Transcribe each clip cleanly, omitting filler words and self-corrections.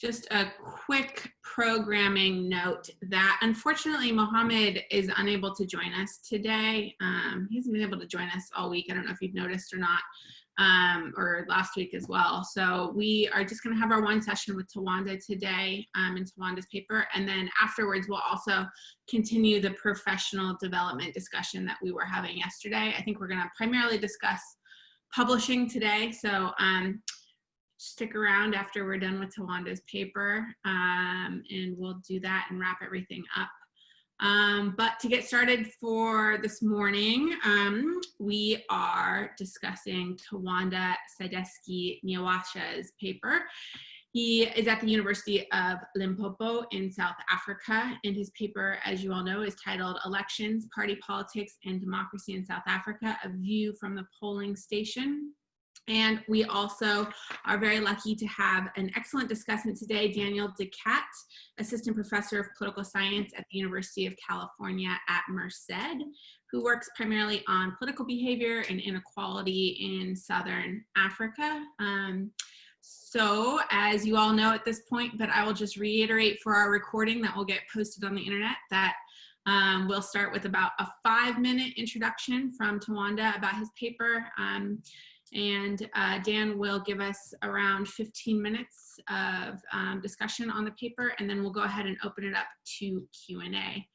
Just a quick programming note that unfortunately Mohammed is unable to join us today. He hasn't been able to join us all week. I don't know if you've noticed or not, or last week as well. So we are just going to have our one session with Tawanda today in Tawanda's paper. And then afterwards, we'll also continue the professional development discussion that we were having yesterday. I think we're going to primarily discuss publishing today. So stick around after we're done with Tawanda's paper, and we'll do that and wrap everything up. But to get started for this morning, we are discussing Tawanda Sydesky Nyawasha's paper. He is at the University of Limpopo in South Africa, and his paper, as you all know, is titled Elections, Party Politics, and Democracy in South Africa, A View from the Polling Station. And we also are very lucky to have an excellent discussant today, Daniel Kadt, Assistant Professor of Political Science at the University of California at Merced, who works primarily on political behavior and inequality in Southern Africa. So as you all know at this point, but I will just reiterate for our recording that will get posted on the internet, that we'll start with about a 5-minute introduction from Tawanda about his paper. And Dan will give us around 15 minutes of discussion on the paper, and then we'll go ahead and open it up to Q&A.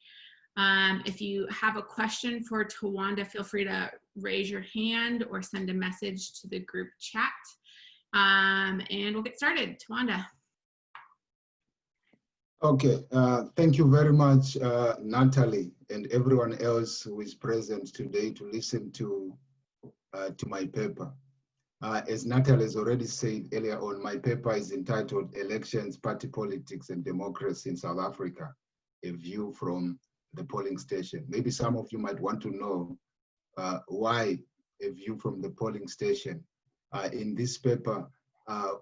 If you have a question for Tawanda, feel free to raise your hand or send a message to the group chat. And we'll get started. Tawanda. Okay, thank you very much, Natalie, and everyone else who is present today to listen to my paper. As Natalie has already said earlier on, my paper is entitled Elections, Party Politics and Democracy in South Africa, A View from the Polling Station. Maybe some of you might want to know why a view from the polling station. In this paper,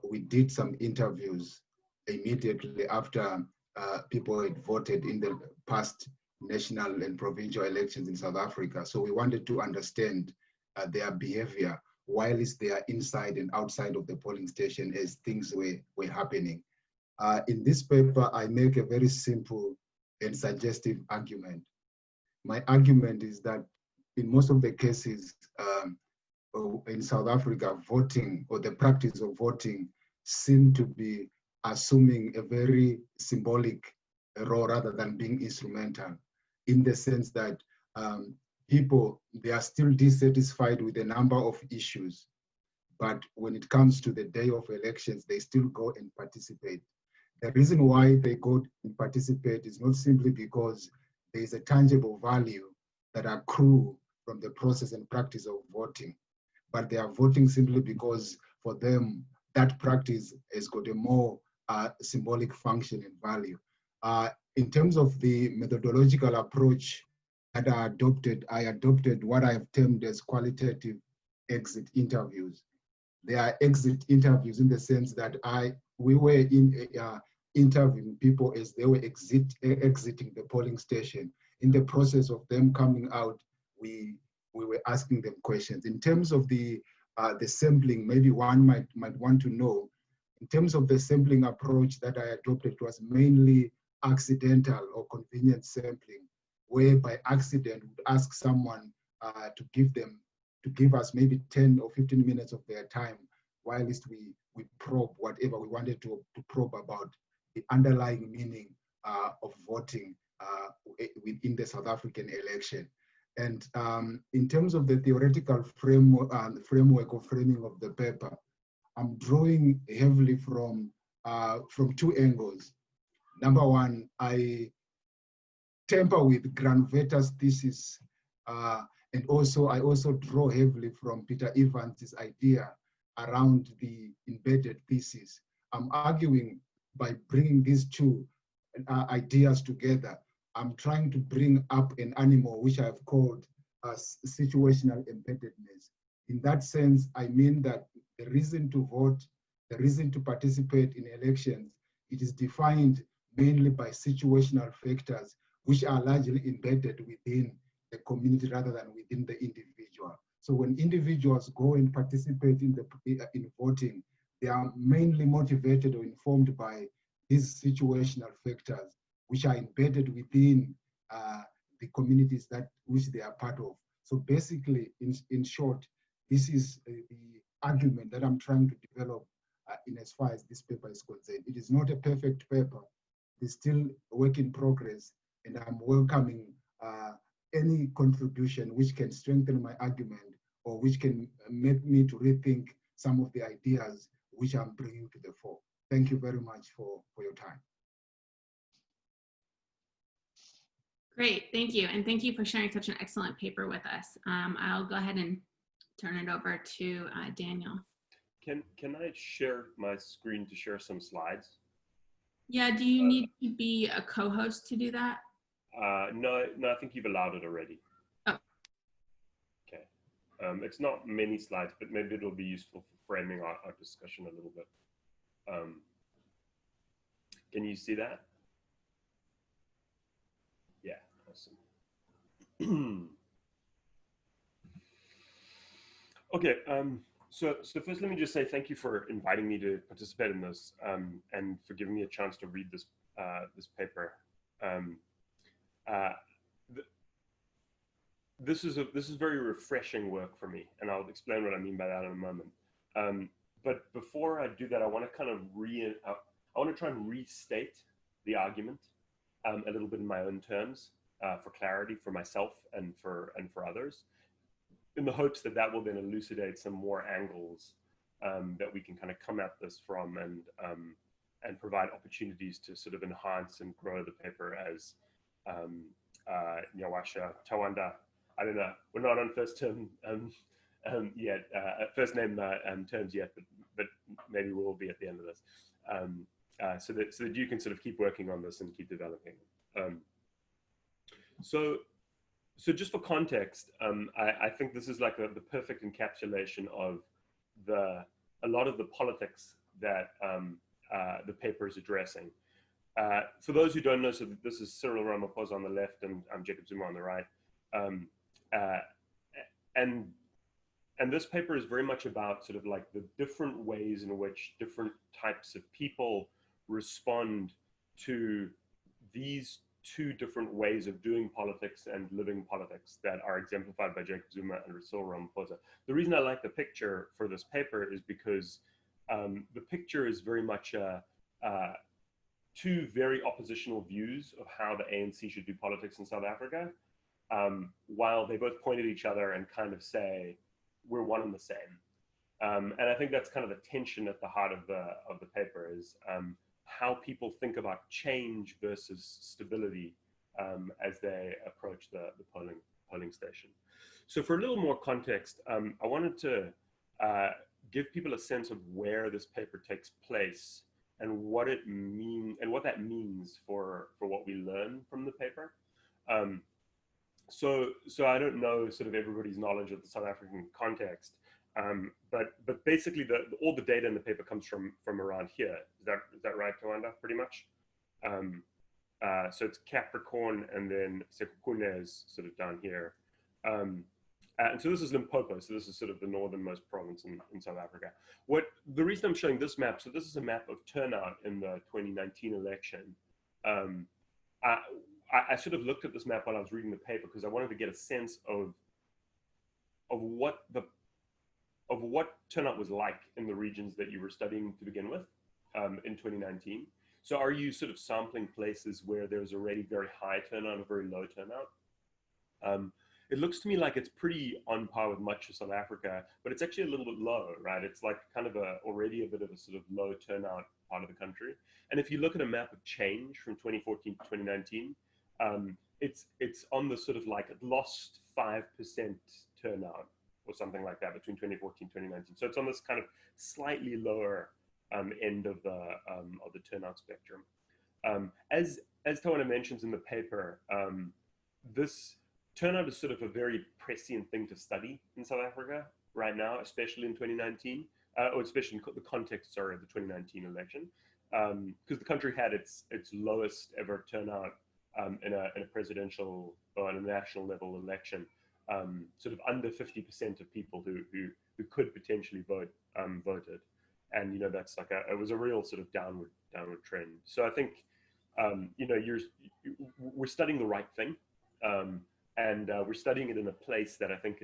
we did some interviews immediately after people had voted in the past national and provincial elections in South Africa. So we wanted to understand their behavior whilst they are inside and outside of the polling station as things were happening. In this paper, I make a very simple and suggestive argument. My argument is that in most of the cases in South Africa, voting or the practice of voting seem to be assuming a very symbolic role rather than being instrumental, in the sense that people, they are still dissatisfied with a number of issues, but when it comes to the day of elections, they still go and participate. The reason why they go and participate is not simply because there is a tangible value that accrue from the process and practice of voting, but they are voting simply because for them, that practice has got a more symbolic function and value. In terms of the methodological approach that I adopted what I have termed as qualitative exit interviews. They are exit interviews in the sense that we were interviewing people as they were exiting the polling station. In the process of them coming out, we were asking them questions. In terms of the sampling, maybe one might want to know, in terms of the sampling approach that I adopted was mainly accidental or convenient sampling, where by accident would ask someone to give us maybe 10 or 15 minutes of their time, whilst we probe whatever we wanted to probe about the underlying meaning of voting within the South African election. And in terms of the theoretical framework or framing of the paper, I'm drawing heavily from 2 angles. Number one, I temper with Granvetter's thesis, and I also draw heavily from Peter Evans' idea around the embedded thesis. I'm arguing by bringing these 2 ideas together, I'm trying to bring up an animal which I've called situational embeddedness. In that sense, I mean that the reason to vote, the reason to participate in elections, it is defined mainly by situational factors which are largely embedded within the community rather than within the individual. So when individuals go and participate in voting, they are mainly motivated or informed by these situational factors which are embedded within the communities which they are part of. So basically, in short, this is the argument that I'm trying to develop in as far as this paper is concerned. It is not a perfect paper. It's still a work in progress, and I'm welcoming any contribution which can strengthen my argument or which can make me to rethink some of the ideas which I'm bringing to the fore. Thank you very much for your time. Great, thank you. And thank you for sharing such an excellent paper with us. I'll go ahead and turn it over to Daniel. Can I share my screen to share some slides? Yeah, do you need to be a co-host to do that? No, I think you've allowed it already. Oh. Okay. It's not many slides, but maybe it'll be useful for framing our discussion a little bit. Can you see that? Yeah, awesome. Okay, so first let me just say thank you for inviting me to participate in this and for giving me a chance to read this this paper. This is very refreshing work for me, and I'll explain what I mean by that in a moment. But before I do that, I want to kind of I want to try and restate the argument a little bit in my own terms for clarity for myself and for others, in the hopes that that will then elucidate some more angles that we can kind of come at this from and provide opportunities to sort of enhance and grow the paper as Nyawasha, Tawanda. I don't know. We're not on first term yet, first name terms yet, but maybe we'll be at the end of this. So that you can sort of keep working on this and keep developing. So just for context, I think this is like the perfect encapsulation of a lot of the politics that the paper is addressing. For those who don't know, so this is Cyril Ramaphosa on the left and Jacob Zuma on the right. And this paper is very much about sort of like the different ways in which different types of people respond to these two different ways of doing politics and living politics that are exemplified by Jacob Zuma and Cyril Ramaphosa. The reason I like the picture for this paper is because the picture is very much two very oppositional views of how the ANC should do politics in South Africa, while they both point at each other and kind of say, we're one and the same. And I think that's kind of the tension at the heart of the paper is how people think about change versus stability as they approach the polling station. So for a little more context, I wanted to give people a sense of where this paper takes place and what that means for what we learn from the paper. So I don't know sort of everybody's knowledge of the South African context, but basically all the data in the paper comes from around here. Is that right, Tawanda? Pretty much. So it's Capricorn and then Sekhukhune is sort of down here. And so this is Limpopo. So this is sort of the northernmost province in South Africa. The reason I'm showing this map, so this is a map of turnout in the 2019 election. I sort of looked at this map while I was reading the paper because I wanted to get a sense of what turnout was like in the regions that you were studying to begin with in 2019. So are you sort of sampling places where there's already very high turnout or very low turnout? It looks to me like it's pretty on par with much of South Africa, but it's actually a little bit low, right? It's like kind of already a bit of a sort of low turnout part of the country. And if you look at a map of change from 2014 to 2019, it's on the sort of like it lost 5% turnout or something like that between 2014 and 2019. So it's on this kind of slightly lower end of the turnout spectrum. As Tawanda mentions in the paper, this turnout is sort of a very prescient thing to study in South Africa right now, especially in 2019, or especially in the context, sorry, of the 2019 election, because the country had its lowest ever turnout in a presidential or on a national level election. Sort of under 50% of people who could potentially vote voted, and that's like it was a real sort of downward downward trend. So I think, you know, we're studying the right thing, and we're studying it in a place that I think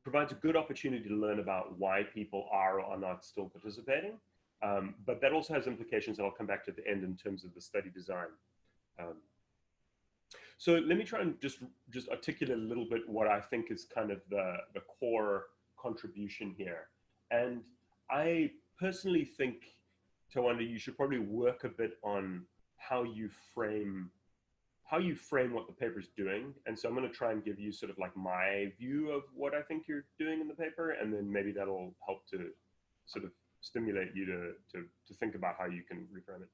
provides a good opportunity to learn about why people are or are not still participating. But that also has implications that I'll come back to at the end in terms of the study design. So let me try and just articulate a little bit what I think is kind of the core contribution here. And I personally think, Tawanda, you should probably work a bit on how you frame what the paper is doing. And so I'm going to try and give you sort of like my view of what I think you're doing in the paper, and then maybe that'll help to sort of stimulate you to think about how you can reframe it.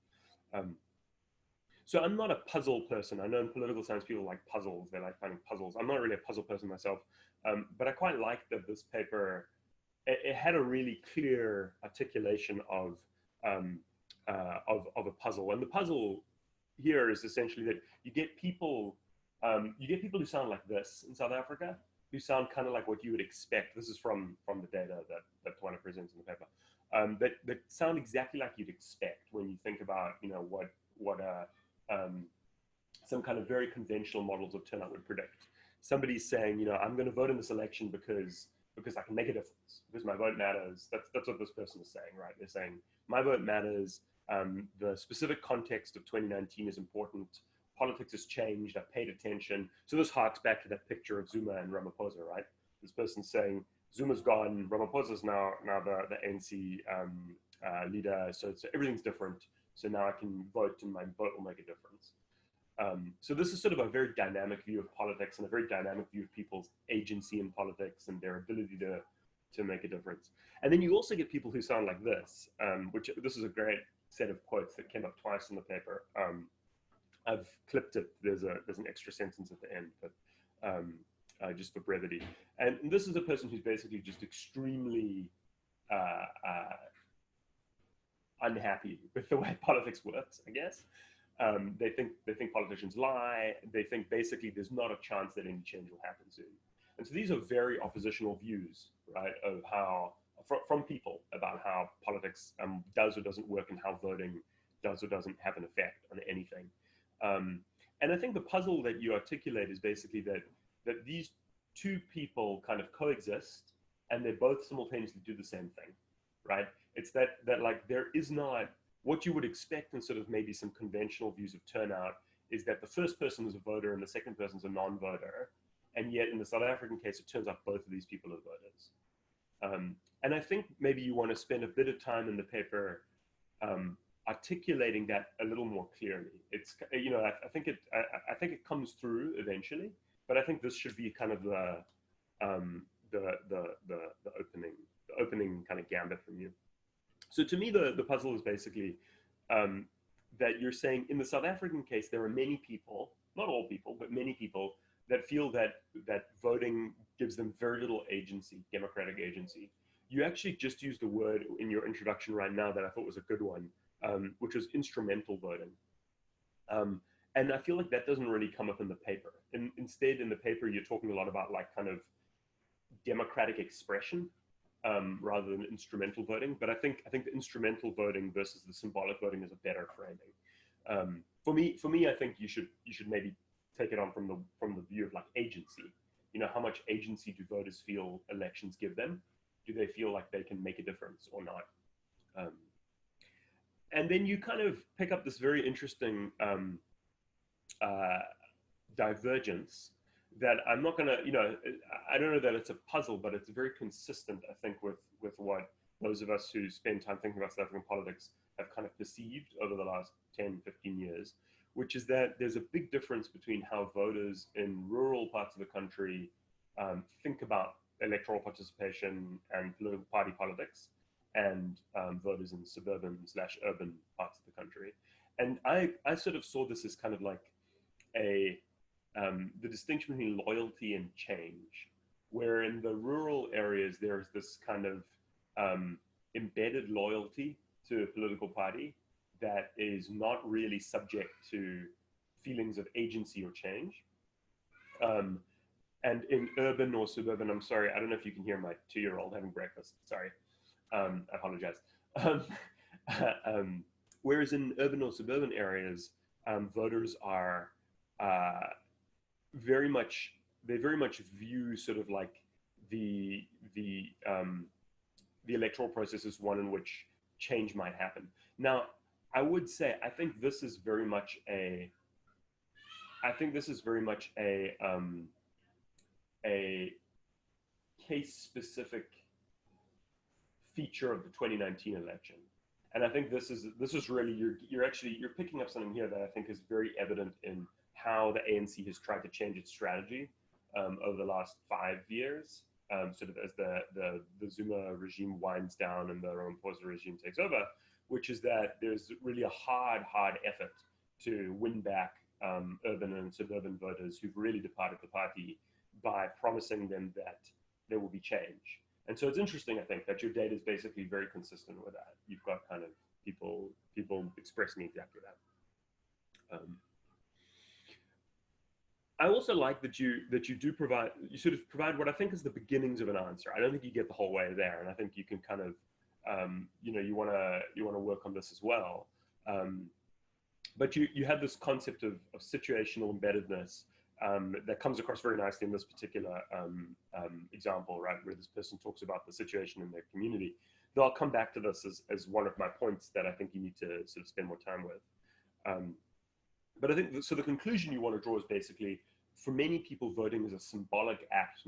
So I'm not a puzzle person. I know in political science people like puzzles. They like finding puzzles. I'm not really a puzzle person myself, but I quite like that this paper, it had a really clear articulation of a puzzle. And the puzzle here is essentially that you get people who sound like this in South Africa, who sound kind of like what you would expect. This is from the data that Tawanda presents in the paper, that sound exactly like you'd expect when you think about, you know, what some kind of very conventional models of turnout would predict. Somebody's saying, you know, I'm going to vote in this election because I can make a difference, because my vote matters. That's what this person is saying, right? They're saying my vote matters. The specific context of 2019 is important. Politics has changed. I've paid attention. So this harks back to that picture of Zuma and Ramaphosa, right? This person's saying Zuma's gone, Ramaphosa's now the ANC leader. So everything's different. So now I can vote, and my vote will make a difference. So this is sort of a very dynamic view of politics and a very dynamic view of people's agency in politics and their ability to make a difference. And then you also get people who sound like this, which this is a great set of quotes that came up twice in the paper. I've clipped it. There's an extra sentence at the end, but just for brevity. And this is a person who's basically just extremely unhappy with the way politics works, I guess. They think politicians lie. They think basically there's not a chance that any change will happen soon. And so these are very oppositional views, right, of how, from people about how politics does or doesn't work and how voting does or doesn't have an effect on anything. And I think the puzzle that you articulate is basically that these two people kind of coexist and they both simultaneously do the same thing, right? It's that like there is not, what you would expect in sort of maybe some conventional views of turnout is that the first person is a voter and the second person is a non-voter. And yet in the South African case, it turns out both of these people are voters. And I think maybe you want to spend a bit of time in the paper articulating that a little more clearly. It's, you know, I think it comes through eventually, but I think this should be kind of the opening kind of gambit from you. So to me, the puzzle is basically that you're saying in the South African case, there are many people, not all people, but many people that feel that voting gives them very little agency, democratic agency. You actually just used a word in your introduction right now that I thought was a good one, which was instrumental voting. And I feel like that doesn't really come up in the paper. Instead, in the paper, you're talking a lot about like kind of democratic expression rather than instrumental voting. But I think the instrumental voting versus the symbolic voting is a better framing. For me, I think you should maybe take it on from the view of like agency. You know, how much agency do voters feel elections give them? Do they feel like they can make a difference or not? And then you kind of pick up this very interesting divergence that I'm not gonna, you know, I don't know that it's a puzzle, but it's very consistent, I think, with what those of us who spend time thinking about South African politics have kind of perceived over the last 10, 15 years, which is that there's a big difference between how voters in rural parts of the country think about electoral participation and political party politics, and voters in suburban/urban parts of the country. And I sort of saw this as kind of like the distinction between loyalty and change, where in the rural areas, there's this kind of embedded loyalty to a political party that is not really subject to feelings of agency or change. And in urban or suburban, I'm sorry, I don't know if you can hear my 2-year-old having breakfast, sorry. I apologize. Um, whereas in urban or suburban areas, voters are very much, they very much view sort of like the the um, the electoral process is one in which change might happen. Now, I would say I think this is very much a case specific feature of the 2019 election. And I think this is really, you're picking up something here that I think is very evident in how the ANC has tried to change its strategy over the last 5 years, sort of as the Zuma regime winds down and the Ramaphosa regime takes over, which is that there's really a hard effort to win back urban and suburban voters who've really departed the party by promising them that there will be change. And so it's interesting, I think, that your data is basically very consistent with that. You've got kind of people expressing exactly that. I also like that you sort of provide what I think is the beginnings of an answer. I don't think you get the whole way there, and I think you can kind of you want to work on this as well. But you have this concept of situational embeddedness that comes across very nicely in this particular example, right, where this person talks about the situation in their community. Though I'll come back to this as one of my points that I think you need to sort of spend more time with. But I think, so the conclusion you want to draw is basically, for many people, voting is a symbolic act,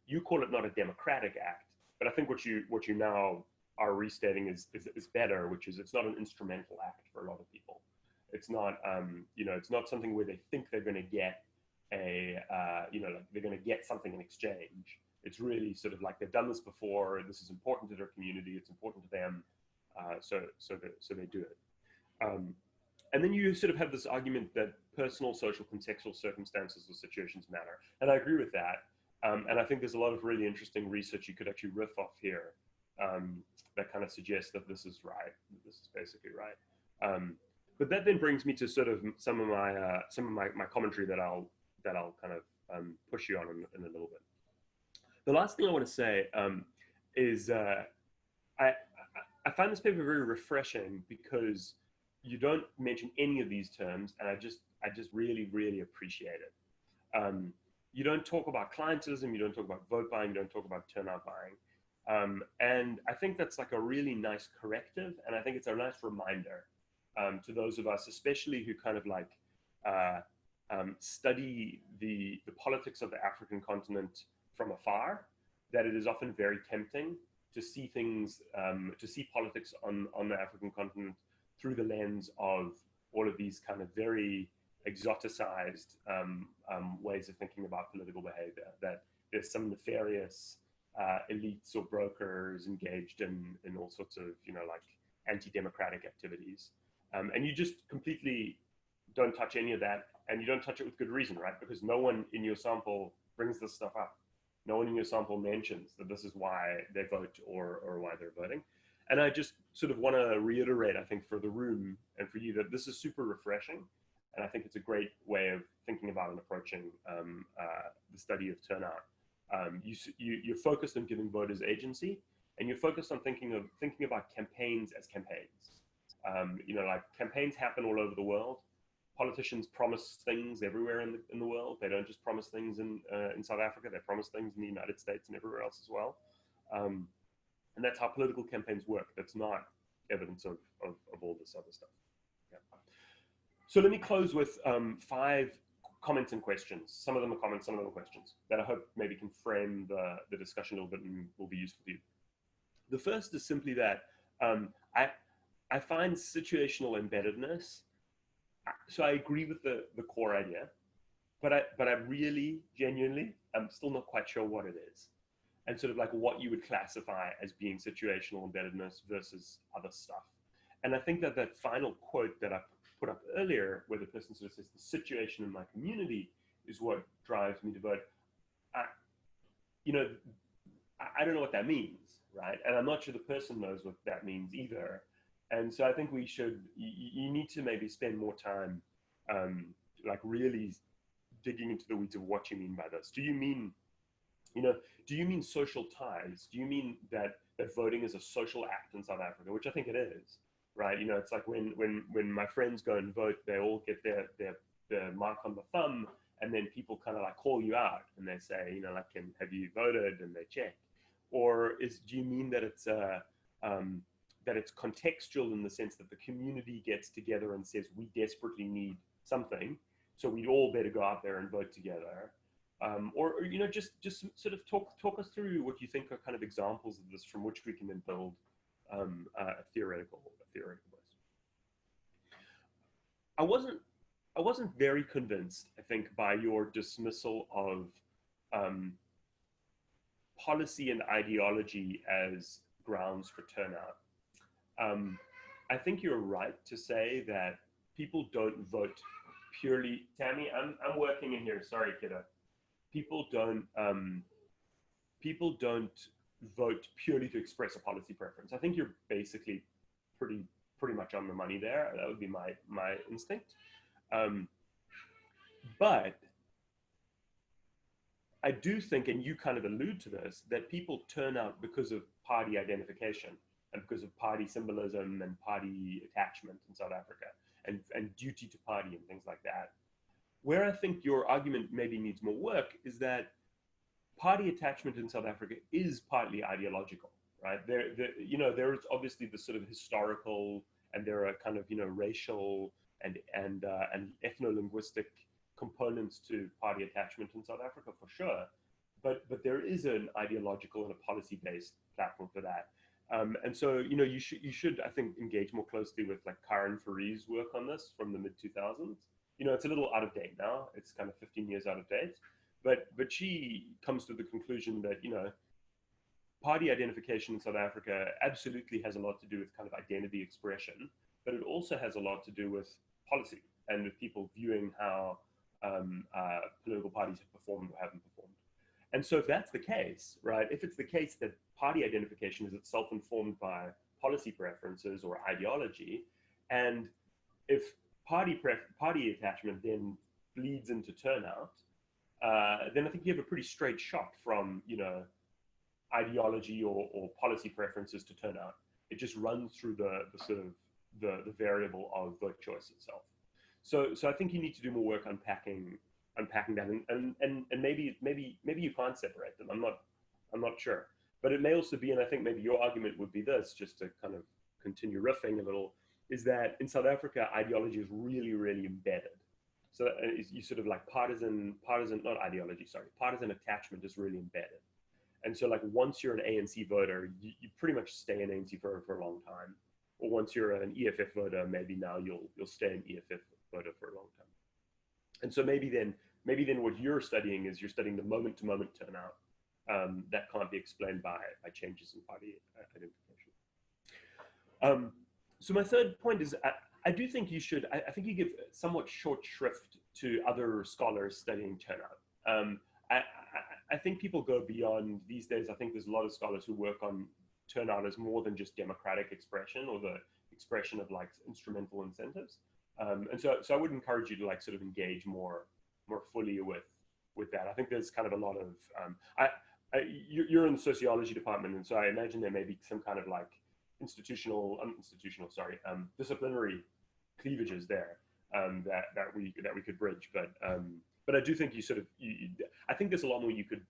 you call it not a democratic act, but I think what you now are restating is better, which is it's not an instrumental act for a lot of people. It's not, it's not something where they think they're going to get like they're going to get something in exchange. It's really sort of like they've done this before. This is important to their community. It's important to them, so they do it. And then you sort of have this argument that personal, social, contextual circumstances or situations matter, and I agree with that. And I think there's a lot of really interesting research you could actually riff off here that kind of suggests that this is right. This is basically right. But that then brings me to sort of some of my commentary that I'll kind of push you on in a little bit. The last thing I want to say is I find this paper very refreshing because you don't mention any of these terms, and I just really appreciate it. You don't talk about clientelism, you don't talk about vote buying, you don't talk about turnout buying, and I think that's like a really nice corrective, and I think it's a nice reminder to those of us, especially who kind of like study the politics of the African continent from afar, that it is often very tempting to see things, to see politics on the African continent through the lens of all of these kind of very exoticized ways of thinking about political behavior, that there's some nefarious elites or brokers engaged in all sorts of, like anti-democratic activities. And you just completely don't touch any of that, and you don't touch it with good reason, right? Because no one in your sample brings this stuff up. No one in your sample mentions that this is why they vote or why they're voting. And I just sort of want to reiterate, I think, for the room and for you, that this is super refreshing. And I think it's a great way of thinking about and approaching the study of turnout. You're focused on giving voters agency, and you're focused on thinking about campaigns as campaigns. Like campaigns happen all over the world. Politicians promise things everywhere in the world. They don't just promise things in South Africa. They promise things in the United States and everywhere else as well. And that's how political campaigns work. That's not evidence of all this other stuff. Yeah. So let me close with 5 comments and questions. Some of them are comments, some of them are questions that I hope maybe can frame the discussion a little bit and will be useful to you. The first is simply that I find situational embeddedness. So I agree with the core idea, but I really, genuinely, I'm still not quite sure what it is. And sort of like what you would classify as being situational embeddedness versus other stuff. And I think that final quote that I put up earlier, where the person sort of says, the situation in my community is what drives me to vote. I don't know what that means, right? And I'm not sure the person knows what that means either. And so I think you need to maybe spend more time like really digging into the weeds of what you mean by this. Do you mean you know, do you mean social ties? Do you mean that voting is a social act in South Africa, which I think it is, right? You know, it's like when my friends go and vote, they all get their mark on the thumb, and then people kind of like call you out and they say, you know, like, have you voted? And they check. Or do you mean that it's that it's contextual in the sense that the community gets together and says, we desperately need something, so we all better go out there and vote together? Or you know, just sort of talk us through what you think are kind of examples of this from which we can then build a theoretical base. I wasn't very convinced, I think, by your dismissal of policy and ideology as grounds for turnout. I think you're right to say that people don't vote purely. Tammy, I'm working in here. Sorry, kiddo. People don't vote purely to express a policy preference. I think you're basically pretty much on the money there. That would be my instinct. But I do think, and you kind of allude to this, that people turn out because of party identification and because of party symbolism and party attachment in South Africa, and duty to party and things like that. Where I think your argument maybe needs more work is that party attachment in South Africa is partly ideological, right? You know, there is obviously the sort of historical, and there are kind of, you know, racial and ethno-linguistic components to party attachment in South Africa for sure, but there is an ideological and a policy-based platform for that. And so, you know, you should I think engage more closely with like Karen Faree's work on this from the mid-2000s. You know, it's a little out of date now. It's kind of 15 years out of date, but she comes to the conclusion that, you know, party identification in South Africa absolutely has a lot to do with kind of identity expression, but it also has a lot to do with policy and with people viewing how political parties have performed or haven't performed. And so if that's the case, right, if it's the case that party identification is itself informed by policy preferences or ideology, and if party attachment then bleeds into turnout, then I think you have a pretty straight shot from, you know, ideology or policy preferences to turnout. It just runs through the sort of the variable of vote choice itself. So I think you need to do more work unpacking that, and maybe you can't separate them. I'm not sure, but it may also be, and I think maybe your argument would be this, just to kind of continue riffing a little, is that in South Africa ideology is really, really embedded. So you sort of like partisan attachment is really embedded. And so like once you're an ANC voter, you pretty much stay an ANC voter for a long time. Or once you're an EFF voter, maybe now you'll stay an EFF voter for a long time. And so maybe then what you're studying is you're studying the moment-to-moment turnout that can't be explained by changes in party identification. So my third point is I do think you should, I think you give somewhat short shrift to other scholars studying turnout. I think people go beyond these days. I think there's a lot of scholars who work on turnout as more than just democratic expression or the expression of like instrumental incentives. And so I would encourage you to like sort of engage more fully with that. I think there's kind of a lot of, you're in the sociology department, and so I imagine there may be some kind of like disciplinary cleavages there that we could bridge. But I do think you sort of, I think there's a lot more you could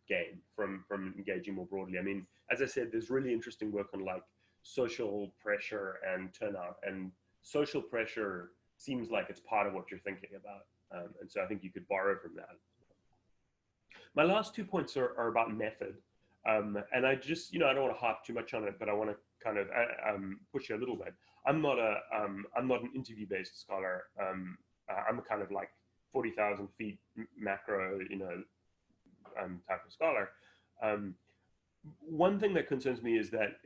gain from engaging more broadly. I mean, as I said, there's really interesting work on like social pressure and turnout, and social pressure seems like it's part of what you're thinking about. And so I think you could borrow from that. My last 2 points are about method. And I just, you know, I don't want to harp too much on it, but I want to kind of push you a little bit. I'm not an interview-based scholar. I'm a kind of like 40,000 feet macro, you know, type of scholar. One thing that concerns me is that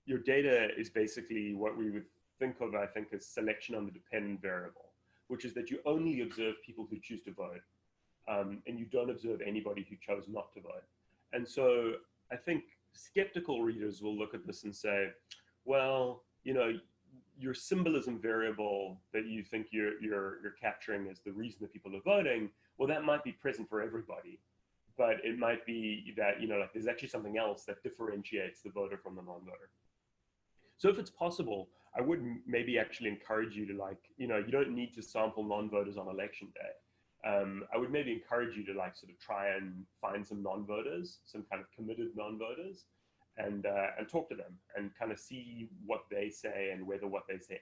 your data is basically what we would think of, I think, as selection on the dependent variable, which is that you only observe people who choose to vote, and you don't observe anybody who chose not to vote. And so I think skeptical readers will look at this and say, well, you know, your symbolism variable that you think you're capturing as the reason that people are voting, well, that might be present for everybody. but it might be that, like there's actually something else that differentiates the voter from the non-voter. So if it's possible, I would maybe actually encourage you to, like, you don't need to sample non-voters on election day. I would maybe encourage you to, like, sort of try and find some non-voters, some kind of committed non-voters, and talk to them and kind of see what they say and whether what they say,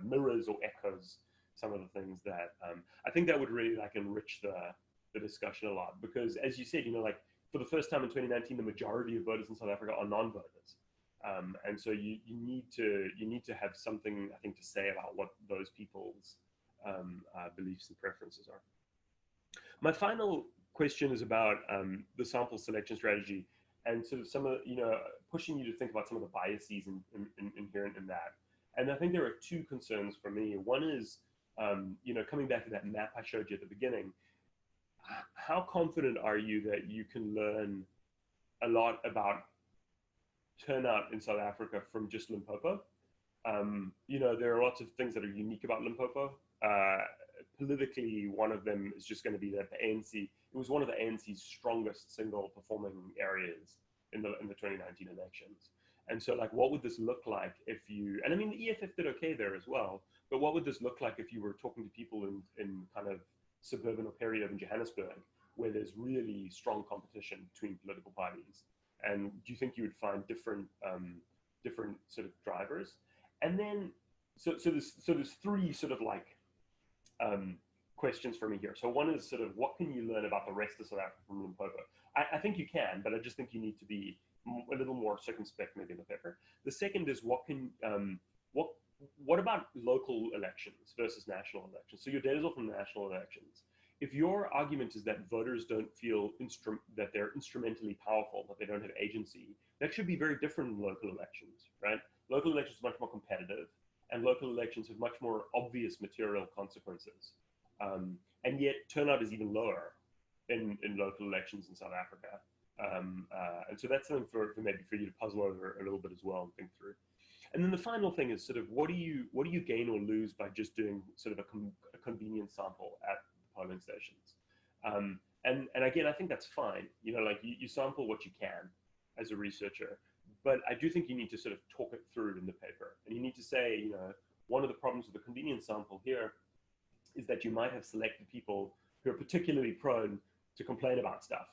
mirrors or echoes some of the things that I think that would really, like, enrich the discussion a lot, because as you said, like, for the first time in 2019, the majority of voters in South Africa are non-voters. And so you need to have something, I think, to say about what those people's beliefs and preferences are. My final question is about the sample selection strategy and sort of some of, pushing you to think about some of the biases inherent in that. And I think there are two concerns for me. One is, coming back to that map I showed you at the beginning, how confident are you that you can learn a lot about turnout in South Africa from just Limpopo? There are lots of things that are unique about Limpopo. Politically, one of them is just going to be that the ANC, it was one of the ANC's strongest single performing areas in the 2019 elections. And so, like, what would this look like if you, and I mean, the EFF did okay there as well, but what would this look like if you were talking to people in kind of suburban or peri-urban Johannesburg, where there's really strong competition between political parties? And do you think you would find different sort of drivers? And then, so there's three sort of like questions for me here. So one is sort of, what can you learn about the rest of South Africa from Limpopo? I think you can, but I just think you need to be a little more circumspect maybe in the paper. The second is, what about local elections versus national elections? So your data's all from national elections. If your argument is that voters don't feel that they're instrumentally powerful, that they don't have agency, that should be very different in local elections, right? Local elections are much more competitive, and local elections have much more obvious material consequences. And yet turnout is even lower in local elections in South Africa. And so that's something for maybe for you to puzzle over a little bit as well and think through. And then the final thing is sort of, what do you gain or lose by just doing sort of a convenience sample at polling stations? And again, I think that's fine. Like you sample what you can as a researcher, but I do think you need to sort of talk it through in the paper. And you need to say, one of the problems with the convenience sample here is that you might have selected people who are particularly prone to complain about stuff.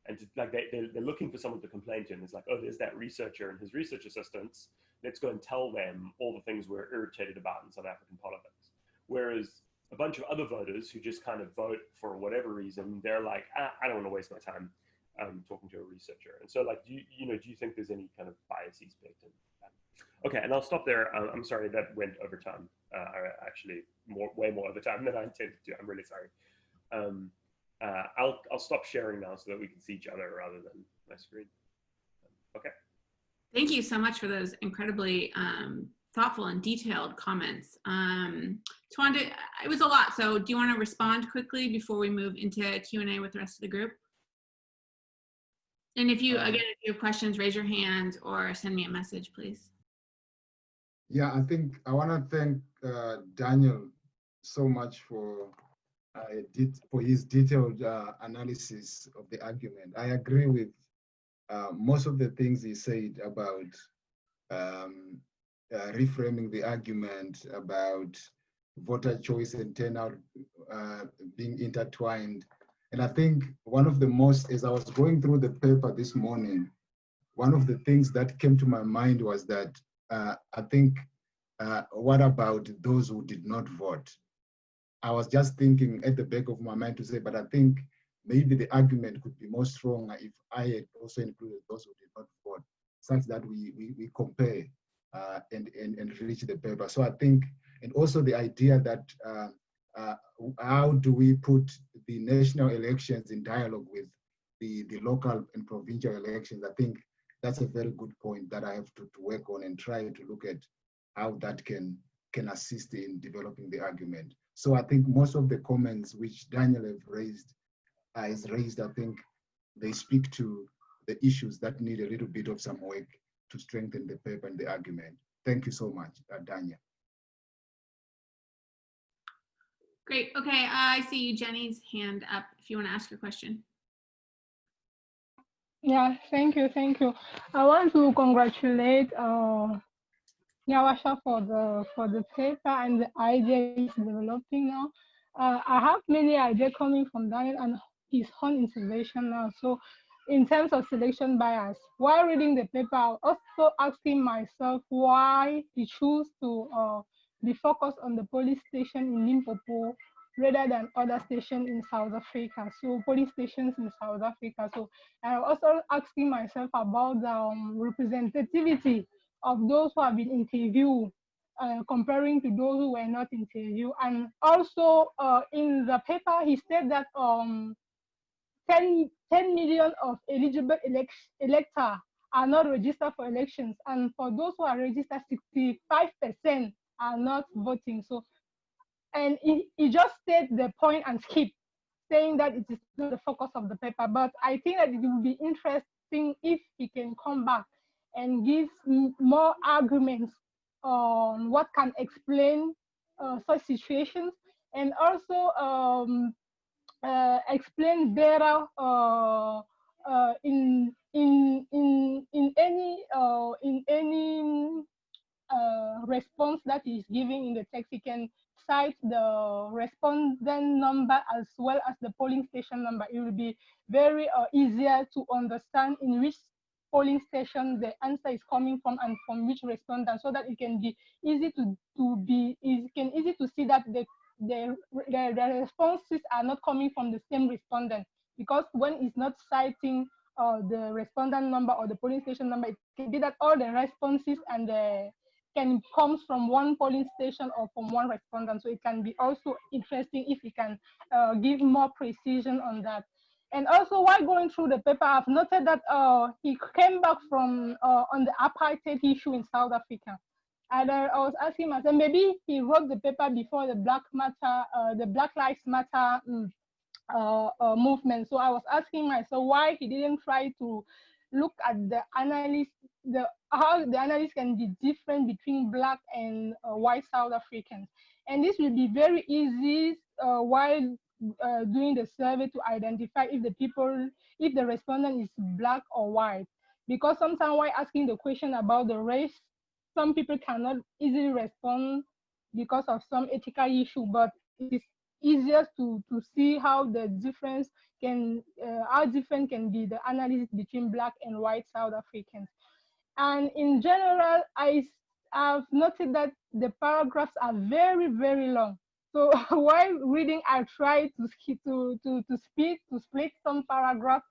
And to, like they're looking for someone to complain to, and it's like, oh, there's that researcher and his research assistants. Let's go and tell them all the things we're irritated about in South African politics. Whereas a bunch of other voters who just kind of vote for whatever reason, they're like, I don't want to waste my time talking to a researcher. And so, like, do you think there's any kind of biases baked in? Okay, and I'll stop there. I'm sorry that went over time. Actually, way more over time than I intended to. I'm really sorry. I'll stop sharing now so that we can see each other rather than my screen. Okay. Thank you so much for those incredibly thoughtful and detailed comments. Tawanda, it was a lot. So do you want to respond quickly before we move into Q&A with the rest of the group? And if you, again, if you have questions, raise your hand or send me a message, please. Yeah, I think I want to thank Daniel so much for his detailed analysis of the argument. I agree with most of the things he said about reframing the argument about voter choice and turnout being intertwined. And I think one of the most, as I was going through the paper this morning, one of the things that came to my mind was that I think, what about those who did not vote? I was just thinking at the back of my mind to say, but I think maybe the argument could be more stronger if I had also included those who did not vote, such that we compare and reach the paper. So I think, and also the idea that how do we put the national elections in dialogue with the local and provincial elections? I think that's a very good point that I have to work on and try to look at how that can assist in developing the argument. So I think most of the comments which Daniel has raised, I think they speak to the issues that need a little bit of some work to strengthen the paper and the argument. Thank you so much, Daniel. Great. Okay, I see Jenny's hand up if you want to ask your question. Yeah, thank you, thank you. I want to congratulate Nyawasha for the paper and the idea he's developing now. I have many ideas coming from Daniel and his own intervention now. So in terms of selection bias, while reading the paper, I was also asking myself why he chose to be focused on the police station in Limpopo rather than other stations in South Africa. So police stations in South Africa. So I was also asking myself about the representativity of those who have been interviewed, comparing to those who were not interviewed. And also in the paper, he said that 10 million of eligible electors are not registered for elections. And for those who are registered, 65% are not voting. So, and he just said the point and skip, saying that it is not the focus of the paper. But I think that it will be interesting if he can come back and give more arguments on what can explain such situations, and also explain better in any response that is giving in the text. You can cite the respondent number as well as the polling station number. It will be very easier to understand in which polling station the answer is coming from and from which respondent, so that it can be easy easy to see that the responses are not coming from the same respondent, because when it's not citing the respondent number or the polling station number, it can be that all the responses and the can comes from one polling station or from one respondent. So it can be also interesting if we can give more precision on that. And also, while going through the paper, I've noted that he came back from on the apartheid issue in South Africa. And I was asking myself, maybe he wrote the paper before the Black Lives Matter movement. So I was asking myself why he didn't try to look at the analysis, how the analysis can be different between Black and white South Africans. And this will be very easy while doing the survey to identify if the respondent is Black or white. Because sometimes while asking the question about the race, some people cannot easily respond because of some ethical issue, but it is easiest to see how the difference can, how different can be the analysis between Black and white South Africans. And in general, I've noted that the paragraphs are very, very long. So while reading, I try to split some paragraphs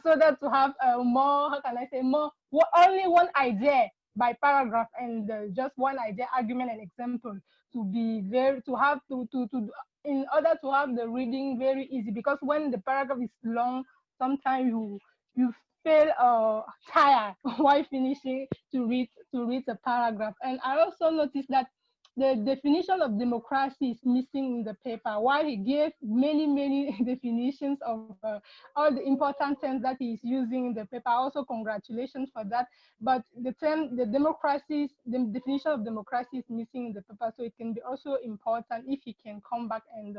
so that to have more, how can I say, more, only one idea by paragraph, and just one idea, argument, and example, to be very, to have to in order to have the reading very easy. Because when the paragraph is long, sometimes you feel tired while finishing to read the paragraph. And I also noticed that the definition of democracy is missing in the paper. While he gave many definitions of all the important terms that he is using in the paper, also congratulations for that. But the term, the definition of democracy is missing in the paper. So it can be also important if he can come back and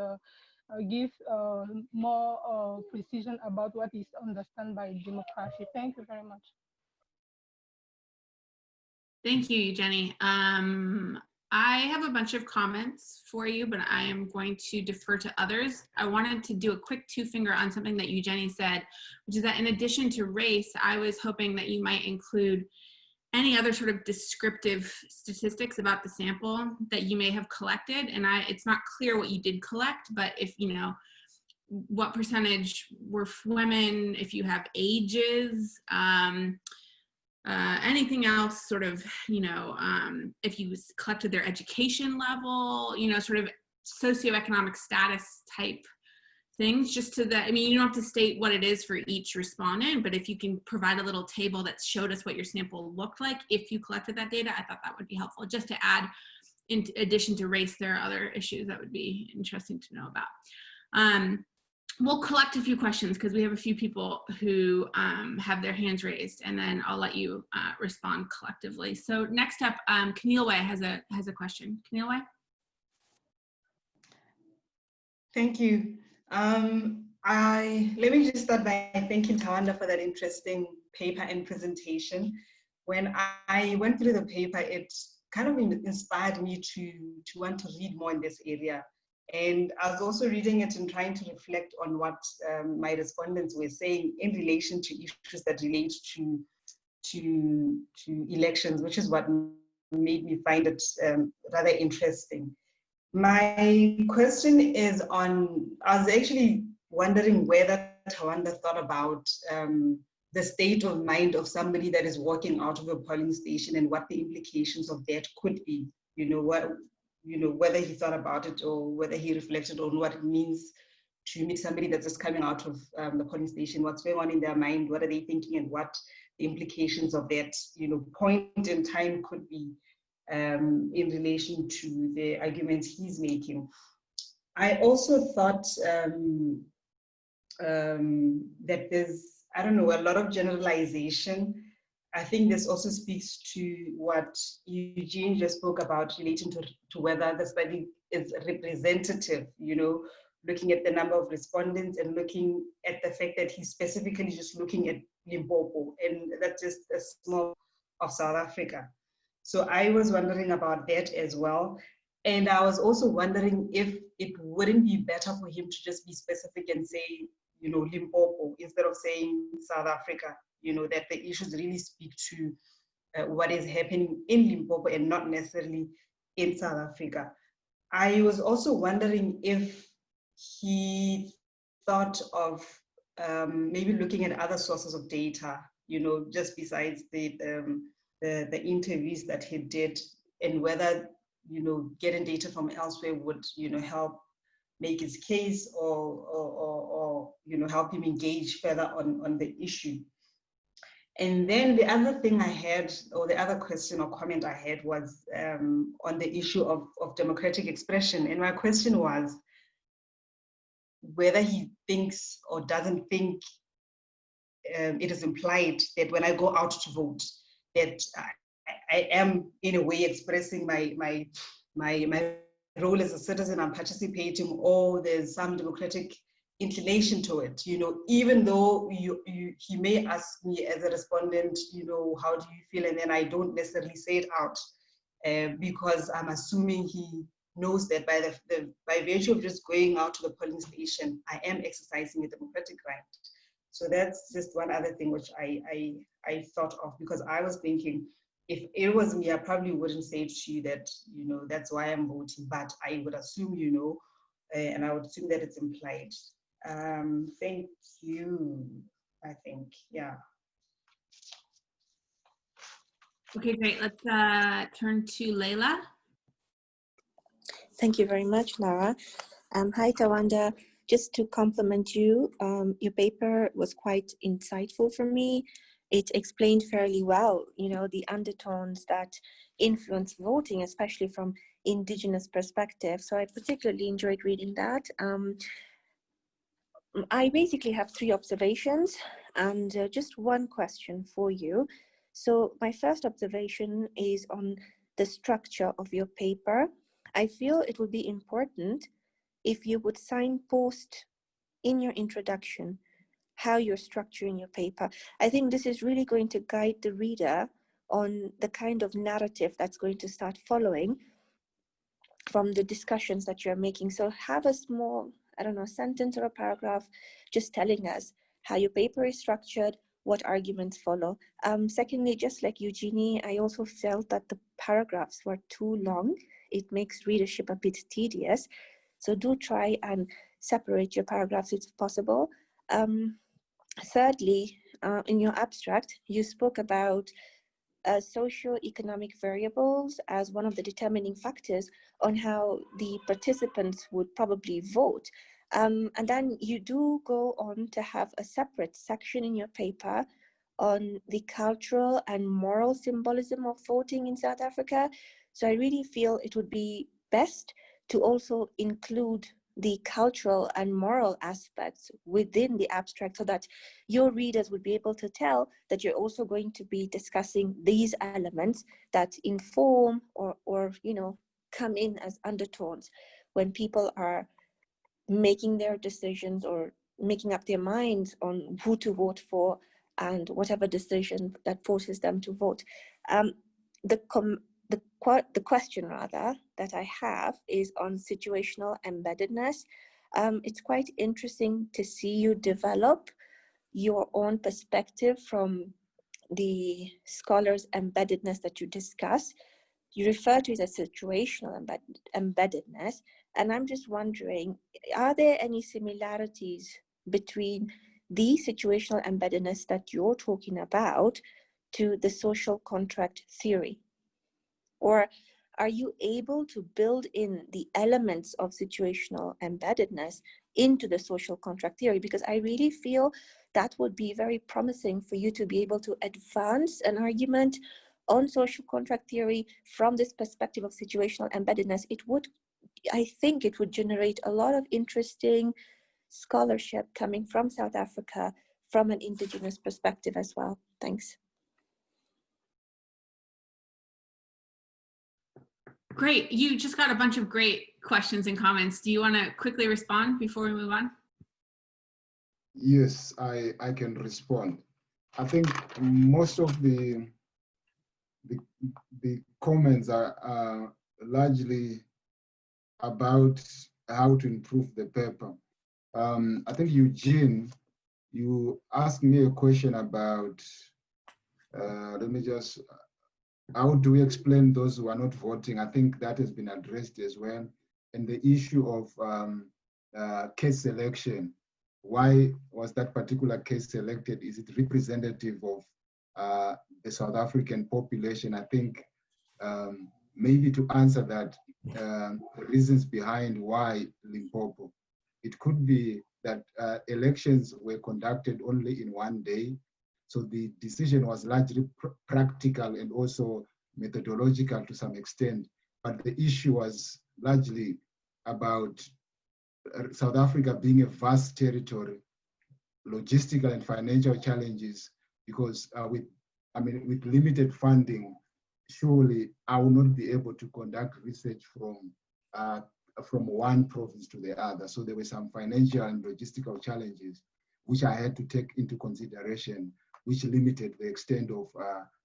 give more precision about what is understood by democracy. Thank you very much. Thank you, Jenny. I have a bunch of comments for you, but I am going to defer to others. I wanted to do a quick two-finger on something that you, Jenny, said, which is that in addition to race, I was hoping that you might include any other sort of descriptive statistics about the sample that you may have collected. And it's not clear what you did collect, but if, you know, what percentage were women, if you have ages, anything else sort of, you know, if you collected their education level, you know, sort of socioeconomic status type things, just to that. I mean, you don't have to state what it is for each respondent, but if you can provide a little table that showed us what your sample looked like if you collected that data, I thought that would be helpful. Just to add, in addition to race, there are other issues that would be interesting to know about. We'll collect a few questions because we have a few people who have their hands raised, and then I'll let you respond collectively. So next up, Keneilwe has a question. Keneilwe? Thank you. Let me just start by thanking Tawanda for that interesting paper and presentation. When I went through the paper, it kind of inspired me to want to read more in this area. And I was also reading it and trying to reflect on what my respondents were saying in relation to issues that relate to elections, which is what made me find it rather interesting. My question is on, I was actually wondering whether Tawanda thought about the state of mind of somebody that is walking out of a polling station and what the implications of that could be. Whether he thought about it or whether he reflected on what it means to meet somebody that's just coming out of the polling station, what's going on in their mind, what are they thinking, and what the implications of that point in time could be in relation to the arguments he's making. I also thought that there's, I don't know, a lot of generalization. I think this also speaks to what Eugene just spoke about relating to whether the study is representative, looking at the number of respondents and looking at the fact that he's specifically just looking at Limpopo, and that's just a small of South Africa. So I was wondering about that as well. And I was also wondering if it wouldn't be better for him to just be specific and say, Limpopo, instead of saying South Africa, that the issues really speak to what is happening in Limpopo and not necessarily in South Africa. I was also wondering if he thought of maybe looking at other sources of data, just besides the interviews that he did, and whether getting data from elsewhere would help make his case or help him engage further on the issue. And then the other thing I had, or the other question or comment I had, was on the issue of democratic expression. And my question was whether he thinks or doesn't think it is implied that when I go out to vote, that I am in a way expressing my role as a citizen. I'm participating, or there's some democratic inclination to it. Even though he may ask me as a respondent, how do you feel, and then I don't necessarily say it out because I'm assuming he knows that by virtue of just going out to the polling station, I am exercising a democratic right. So that's just one other thing which I thought of, because I was thinking, if it was me, I probably wouldn't say to you that, that's why I'm voting, but I would assume, and I would assume that it's implied. Thank you, I think, yeah. Okay, great. Let's turn to Leila. Thank you very much, Lara. Hi, Tawanda. Just to compliment you, your paper was quite insightful for me. It explained fairly well, the undertones that influence voting, especially from indigenous perspective. So I particularly enjoyed reading that. I basically have 3 observations and just one question for you. So my first observation is on the structure of your paper. I feel it would be important if you would signpost in your introduction how you're structuring your paper. I think this is really going to guide the reader on the kind of narrative that's going to start following from the discussions that you're making. So have a small, sentence or a paragraph just telling us how your paper is structured, what arguments follow. Secondly, just like Eugenie, I also felt that the paragraphs were too long. It makes readership a bit tedious. So do try and separate your paragraphs if possible. Thirdly, in your abstract, you spoke about socio-economic variables as one of the determining factors on how the participants would probably vote. And then you do go on to have a separate section in your paper on the cultural and moral symbolism of voting in South Africa. So I really feel it would be best to also include the cultural and moral aspects within the abstract so that your readers would be able to tell that you're also going to be discussing these elements that inform or come in as undertones when people are making their decisions or making up their minds on who to vote for and whatever decision that forces them to vote. The question rather that I have is on situational embeddedness. It's quite interesting to see you develop your own perspective from the scholars' embeddedness that you discuss. You refer to it as situational embeddedness, and I'm just wondering, are there any similarities between the situational embeddedness that you're talking about to the social contract theory? Or are you able to build in the elements of situational embeddedness into the social contract theory? Because I really feel that would be very promising for you to be able to advance an argument on social contract theory from this perspective of situational embeddedness. I think it would generate a lot of interesting scholarship coming from South Africa from an indigenous perspective as well. Thanks. Great. You just got a bunch of great questions and comments. Do you want to quickly respond before we move on? Yes, I can respond. I think most of the comments are largely about how to improve the paper. I think Eugene, you asked me a question about, let me just, how do we explain those who are not voting? I think that has been addressed as well. And the issue of case selection. Why was that particular case selected? Is it representative of the South African population? I think maybe to answer that, the reasons behind why Limpopo. It could be that elections were conducted only in one day. So the decision was largely practical and also methodological to some extent. But the issue was largely about South Africa being a vast territory, logistical and financial challenges, because with limited funding, surely I will not be able to conduct research from one province to the other. So there were some financial and logistical challenges which I had to take into consideration, which limited the extent of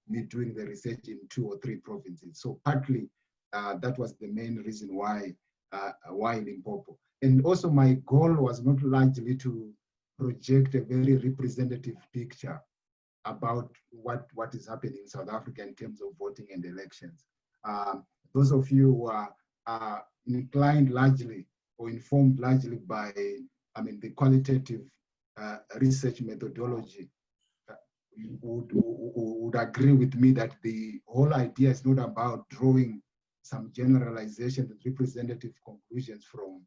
me doing the research in 2 or 3 provinces. So partly that was the main reason why Limpopo. And also my goal was not largely to project a very representative picture about what is happening in South Africa in terms of voting and elections. Those of you who are inclined largely or informed largely by, the qualitative research methodology would agree with me that the whole idea is not about drawing some generalization and representative conclusions from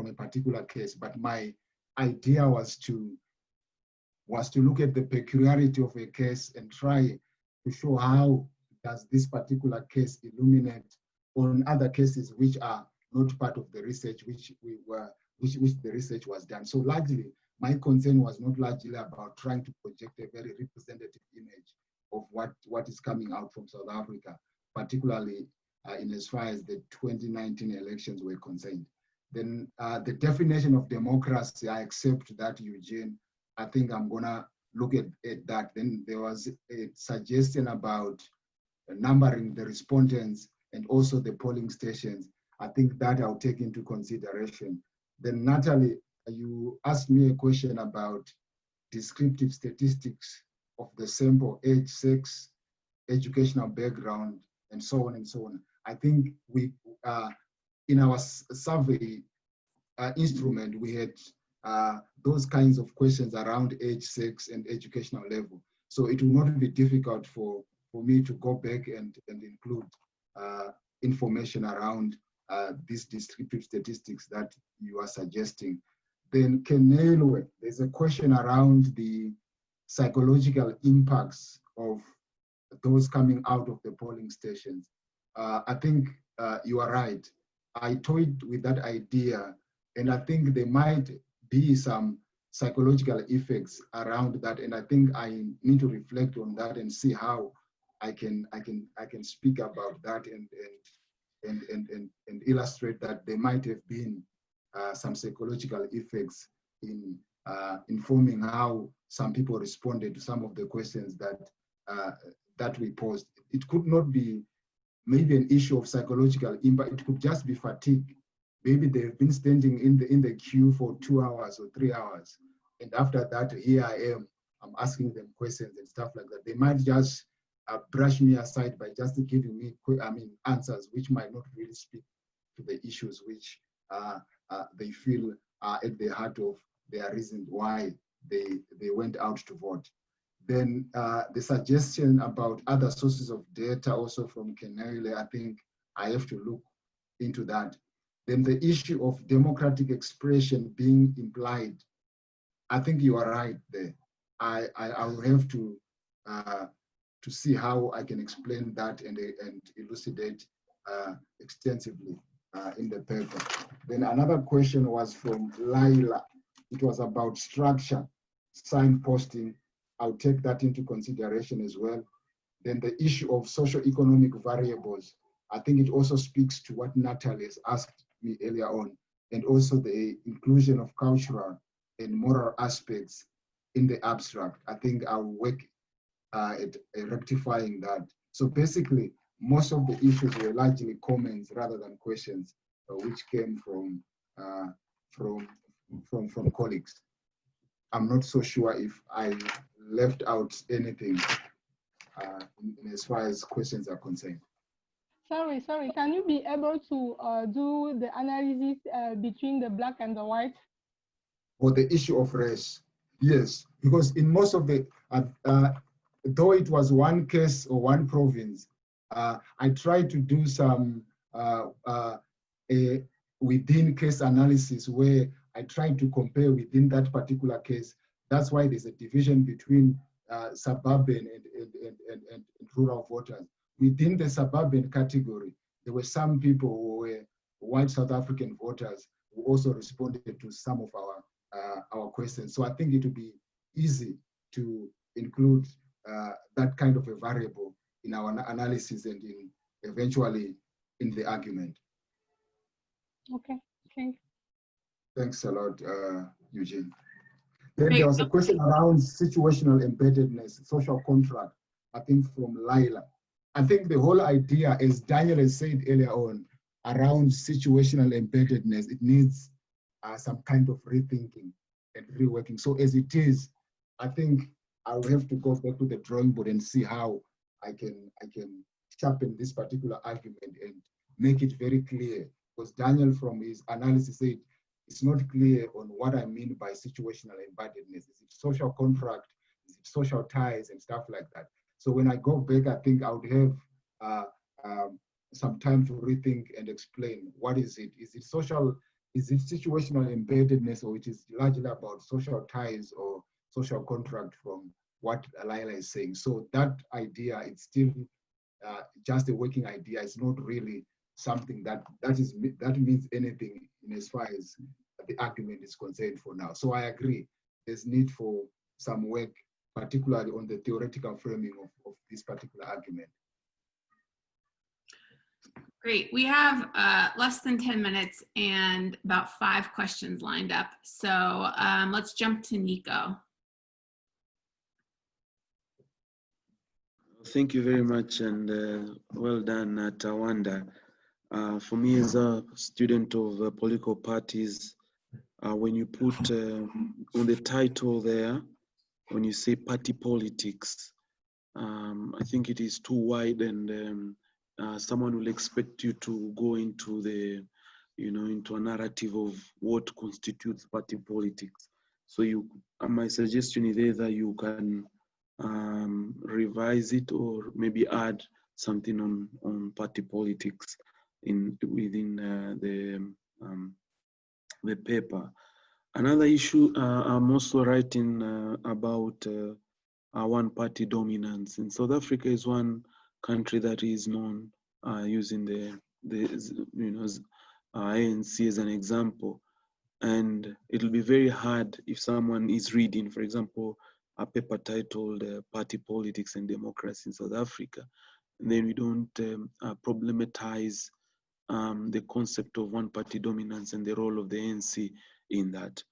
a particular case, but my idea was to look at the peculiarity of a case and try to show how does this particular case illuminate on other cases which are not part of the research which the research was done. So largely, my concern was not largely about trying to project a very representative image of what is coming out from South Africa, particularly in as far as the 2019 elections were concerned. Then the definition of democracy, I accept that, Eugene. I think I'm gonna look at that. Then there was a suggestion about numbering the respondents and also the polling stations. I think that I'll take into consideration. Then Natalie, you asked me a question about descriptive statistics of the sample, age, sex, educational background, and so on and so on. I think we, in our survey instrument, we had those kinds of questions around age, sex, and educational level. So it will not be difficult for me to go back and include information around these descriptive statistics that you are suggesting. Then Kenelwe, there's a question around the psychological impacts of those coming out of the polling stations. I think you are right. I toyed with that idea, and I think there might be some psychological effects around that, and I think I need to reflect on that and see how I can speak about that and illustrate that there might have been some psychological effects in informing how some people responded to some of the questions that we posed. It could not be maybe an issue of psychological impact. It could just be fatigue. Maybe they've been standing in the queue for 2 hours or 3 hours. And after that, here I am, I'm asking them questions and stuff like that. They might just brush me aside by just giving me answers, which might not really speak to the issues which they feel are at the heart of their reason why they went out to vote. Then the suggestion about other sources of data also from Kenele, I think I have to look into that. Then the issue of democratic expression being implied, I think you are right there. I will have to see how I can explain that and elucidate extensively in the paper. Then another question was from Laila. It was about structure, signposting. I'll take that into consideration as well. Then the issue of socio-economic variables, I think it also speaks to what Natalie has asked me earlier on, and also the inclusion of cultural and moral aspects in the abstract. I think I'll work at rectifying that. So basically, most of the issues were largely comments rather than questions, which came from colleagues. I'm not so sure if I left out anything in as far as questions are concerned. Sorry. Can you be able to do the analysis between the black and the white? Or the issue of race, yes, because in most of the, though it was one case or one province, I tried to do some within case analysis where I tried to compare within that particular case. That's why there's a division between suburban and rural voters. Within the suburban category, there were some people who were white South African voters who also responded to some of our questions. So I think it would be easy to include that kind of a variable in our analysis and eventually in the argument. Okay, thank you. Thanks a lot, Eugene. Then there was a question around situational embeddedness, social contract, I think from Laila. I think the whole idea, as Daniel has said earlier on, around situational embeddedness, it needs some kind of rethinking and reworking. So as it is, I think I'll have to go back to the drawing board and see how I can sharpen this particular argument and make it very clear. Because Daniel, from his analysis, said it's not clear on what I mean by situational embeddedness. Is it social contract? Is it social ties and stuff like that? So when I go back, I think I would have some time to rethink and explain what is it? Is it social? Is it situational embeddedness, or it is largely about social ties or social contract from what Laila is saying? So that idea, it's still just a working idea. It's not really something that means anything in as far as the argument is concerned for now. So I agree, there's need for some work, particularly on the theoretical framing of this particular argument. Great. We have less than 10 minutes and about 5 questions lined up. So let's jump to Nico. Thank you very much, and well done, Tawanda. For me, as a student of political parties, when you put on the title there, when you say party politics, I think it is too wide, and someone will expect you to go into the, into a narrative of what constitutes party politics. So my suggestion is either you can revise it or maybe add something on party politics within the paper. Another issue, I'm also writing about one-party dominance. In South Africa is one country that is known using the ANC as an example, and it'll be very hard if someone is reading, for example, a paper titled "Party Politics and Democracy in South Africa," and then we don't problematize the concept of one-party dominance and the role of the ANC in that.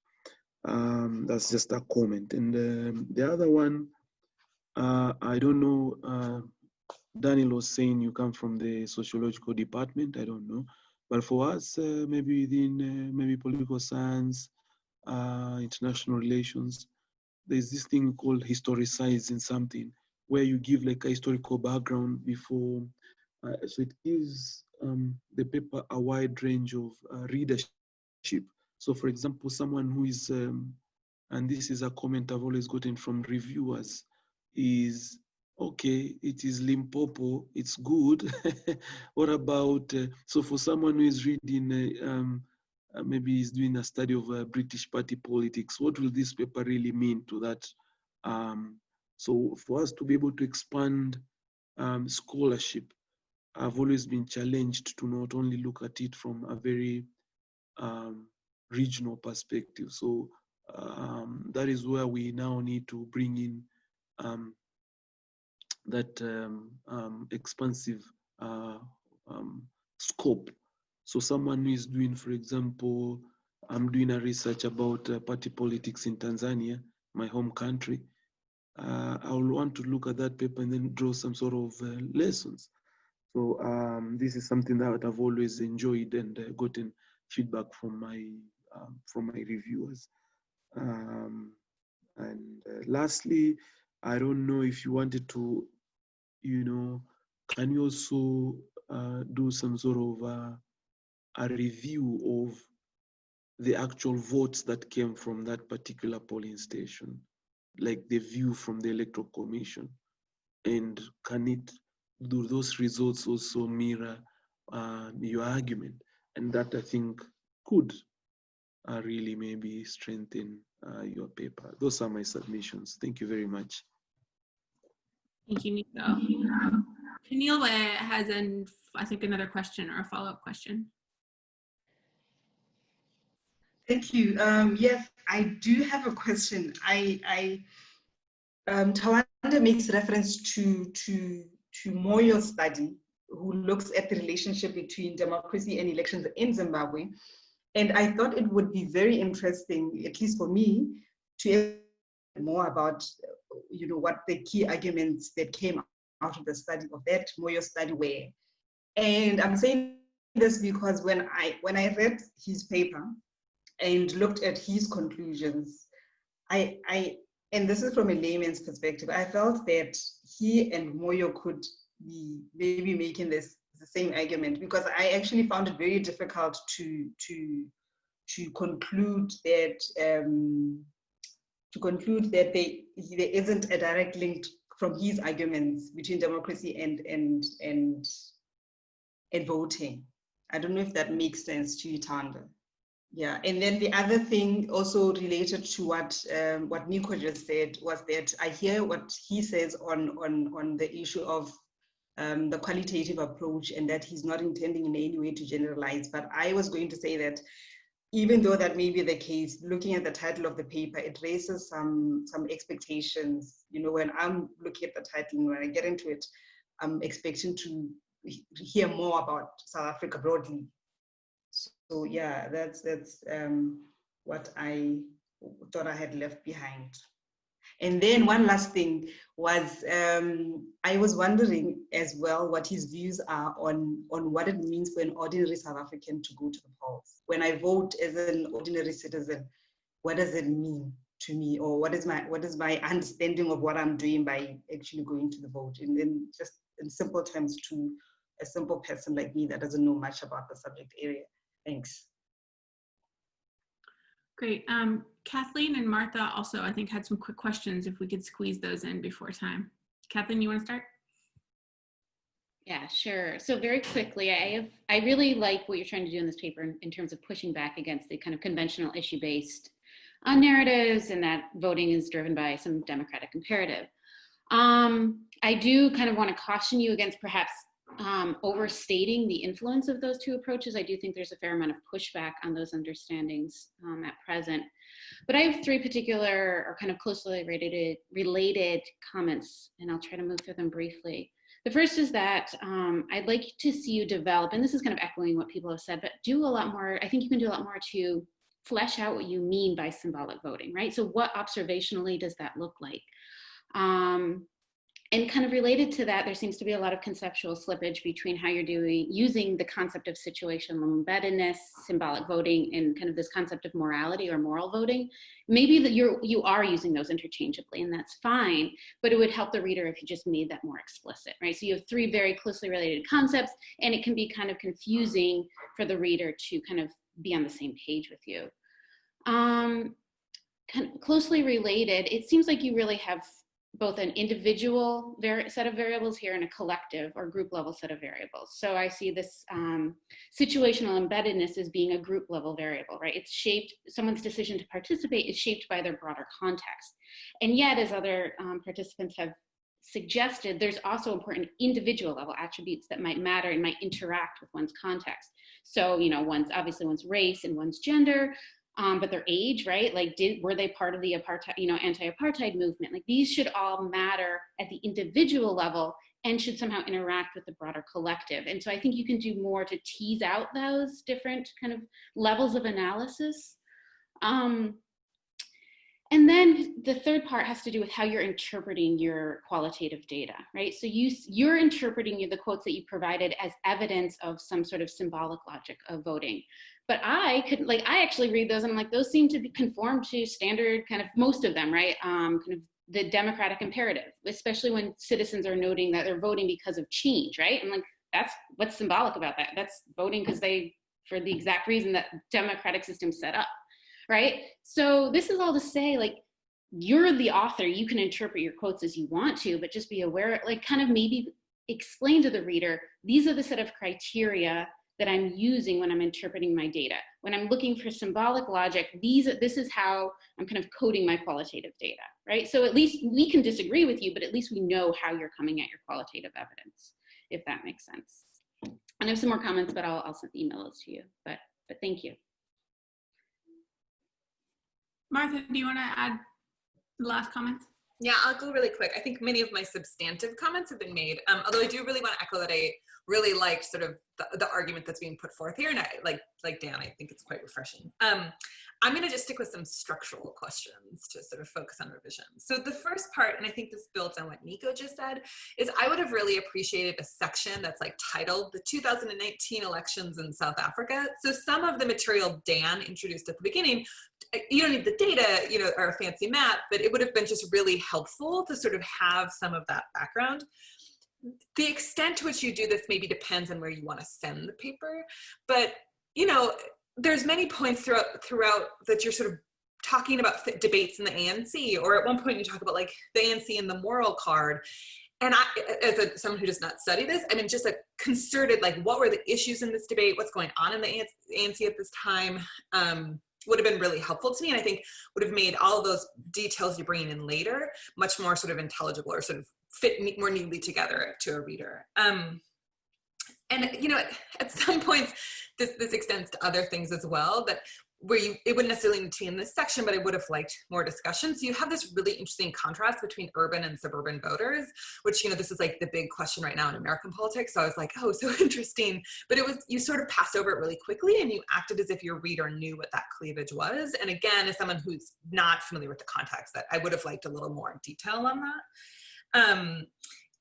That's just a comment. And the other one, I don't know, Daniel was saying you come from the sociological department, I don't know. But for us, maybe within maybe political science, international relations, there's this thing called historicizing something, where you give like a historical background before. So it gives the paper a wide range of readership. So for example, someone who is, and this is a comment I've always gotten from reviewers, is, okay, it is Limpopo, it's good. What about, so for someone who is reading, maybe he's doing a study of British party politics, what will this paper really mean to that? So for us to be able to expand scholarship, I've always been challenged to not only look at it from a very regional perspective. So that is where we now need to bring in that expansive scope. So someone who is doing, for example, I'm doing a research about party politics in Tanzania, my home country. I will want to look at that paper and then draw some sort of lessons. So this is something that I've always enjoyed and gotten feedback from my reviewers. And lastly, I don't know if you wanted to, you know, can you also do some sort of a review of the actual votes that came from that particular polling station, like the view from the Electoral Commission? And do those results also mirror your argument? And that, I think, could really maybe strengthen your paper. Those are my submissions. Thank you very much. Thank you, Nico. Camille has, I think, another question or a follow-up question. Thank you. Yes, I do have a question. Tawanda makes reference to Moyo's study, who looks at the relationship between democracy and elections in Zimbabwe. And I thought it would be very interesting, at least for me, to hear more about, you know, what the key arguments that came out of the study, of that Moyo study were. And I'm saying this because when I read his paper and looked at his conclusions, and this is from a layman's perspective, I felt that he and Moyo could be maybe making the same argument, because I actually found it very difficult to conclude that there isn't a direct link from his arguments between democracy and voting. I don't know if that makes sense to you, Tawanda. Yeah, and then the other thing also related to what Nico just said was that I hear what he says on the issue of the qualitative approach, and that he's not intending in any way to generalize. But I was going to say that even though that may be the case, looking at the title of the paper, it raises some expectations. You know, when I'm looking at the title and when I get into it, I'm expecting to hear more about South Africa broadly. So yeah, that's what I thought I had left behind. And then one last thing was, I was wondering as well what his views are on what it means for an ordinary South African to go to the polls. When I vote as an ordinary citizen, what does it mean to me? Or what is my understanding of what I'm doing by actually going to the vote? And then just in simple terms, to a simple person like me that doesn't know much about the subject area. Thanks. Great. Kathleen and Martha also, I think, had some quick questions, if we could squeeze those in before time. Kathleen, you want to start? Yeah, sure. So very quickly, I really like what you're trying to do in this paper in terms of pushing back against the kind of conventional issue-based narratives, and that voting is driven by some democratic imperative. I do kind of want to caution you against perhaps overstating the influence of those two approaches. I do think there's a fair amount of pushback on those understandings at present. But I have three particular or kind of closely related comments, and I'll try to move through them briefly. The first is that I'd like to see you develop, and this is kind of echoing what people have said, but do a lot more. I think you can do a lot more to flesh out what you mean by symbolic voting, right? So what observationally does that look like? And kind of related to that, there seems to be a lot of conceptual slippage between how you're using the concept of situational embeddedness, symbolic voting, and kind of this concept of morality or moral voting. Maybe that you are using those interchangeably, and that's fine, but it would help the reader if you just made that more explicit, right? So you have three very closely related concepts, and it can be kind of confusing for the reader to kind of be on the same page with you. Kind of closely related, it seems like you really have both an individual set of variables here and a collective or group level set of variables. So I see this situational embeddedness as being a group level variable, right? It's shaped, someone's decision to participate is shaped by their broader context. And yet, as other participants have suggested, there's also important individual level attributes that might matter and might interact with one's context. So, you know, obviously one's race and one's gender, but their age, right? Like, were they part of the apartheid, anti-apartheid movement? Like, these should all matter at the individual level and should somehow interact with the broader collective. And so I think you can do more to tease out those different kind of levels of analysis. And then the third part has to do with how you're interpreting your qualitative data, right? So you're interpreting the quotes that you provided as evidence of some sort of symbolic logic of voting. But I actually read those and I'm like, those seem to be conform to standard kind of, most of them, right? Kind of the democratic imperative, especially when citizens are noting that they're voting because of change, right? I'm like, that's what's symbolic about that. That's voting because for the exact reason that democratic system set up. Right? So this is all to say, like, you're the author, you can interpret your quotes as you want to, but just be aware, like, kind of maybe explain to the reader, these are the set of criteria that I'm using when I'm interpreting my data. When I'm looking for symbolic logic, this is how I'm kind of coding my qualitative data, right? So at least we can disagree with you, but at least we know how you're coming at your qualitative evidence, if that makes sense. And I have some more comments, but I'll email those to you, but thank you. Martha, do you want to add the last comments? Yeah, I'll go really quick. I think many of my substantive comments have been made, although I do really want to echo that I really like sort of the argument that's being put forth here, and I like Dan, I think it's quite refreshing. I'm going to just stick with some structural questions to sort of focus on revision. So the first part, and I think this builds on what Nico just said, is I would have really appreciated a section that's like titled the 2019 elections in South Africa. So some of the material Dan introduced at the beginning, you don't need the data, or a fancy map, but it would have been just really helpful to sort of have some of that background. The extent to which you do this maybe depends on where you want to send the paper, but there's many points throughout that you're sort of talking about debates in the ANC, or at one point you talk about like the ANC and the moral card. And I, as someone who does not study this, I mean, just a concerted, like, what were the issues in this debate? What's going on in the ANC at this time? Would have been really helpful to me, and I think would have made all of those details you're bringing in later much more sort of intelligible, or sort of fit more neatly together to a reader. And at some points, this extends to other things as well, that where it wouldn't necessarily need to be in this section, but I would have liked more discussion. So you have this really interesting contrast between urban and suburban voters, which, this is like the big question right now in American politics. So I was like, oh, so interesting. But you sort of passed over it really quickly, and you acted as if your reader knew what that cleavage was. And again, as someone who's not familiar with the context, that I would have liked a little more detail on that.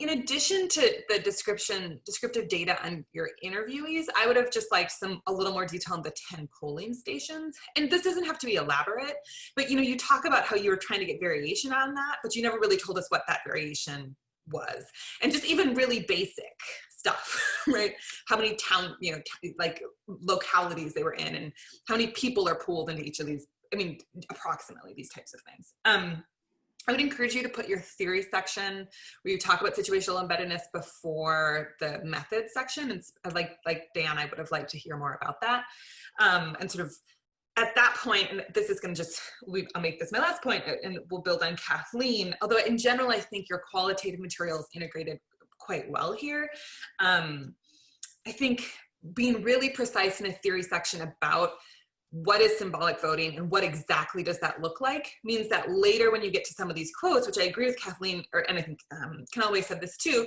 In addition to the descriptive data on your interviewees, I would have just liked a little more detail on the 10 polling stations. And this doesn't have to be elaborate, but you talk about how you were trying to get variation on that, but you never really told us what that variation was. And just even really basic stuff, right? How many like localities they were in, and how many people are pooled into each of these, approximately these types of things. I would encourage you to put your theory section where you talk about situational embeddedness before the method section. And like Dan, I would have liked to hear more about that. And sort of at that point, and this is going to I'll make this my last point, and we'll build on Kathleen. Although in general, I think your qualitative material is integrated quite well here. I think being really precise in a theory section about what is symbolic voting and what exactly does that look like means that later when you get to some of these quotes, which I agree with Kathleen, and I think Kenalway said this too,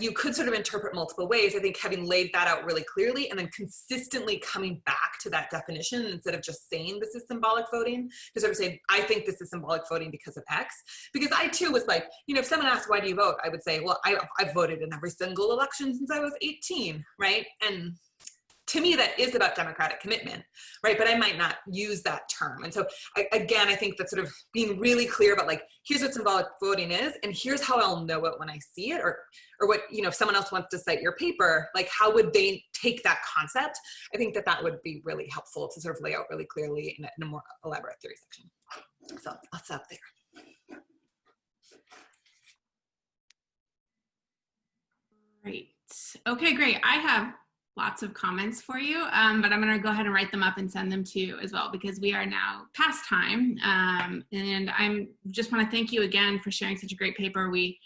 you could sort of interpret multiple ways. I think having laid that out really clearly and then consistently coming back to that definition instead of just saying this is symbolic voting, to sort of say, I think this is symbolic voting because of X. Because I too was like, you know, if someone asked, why do you vote? I would say, well, I've voted in every single election since I was 18, right? And to me, that is about democratic commitment, right? But I might not use that term. And so again, I think that sort of being really clear about like, here's what symbolic voting is, and here's how I'll know it when I see it, or what, you know, if someone else wants to cite your paper, like how would they take that concept? I think that that would be really helpful to sort of lay out really clearly in a more elaborate theory section. So I'll stop there. Great. Okay, great. I have lots of comments for you, but I'm going to go ahead and write them up and send them to you as well, because we are now past time. And I just want to thank you again for sharing such a great paper. We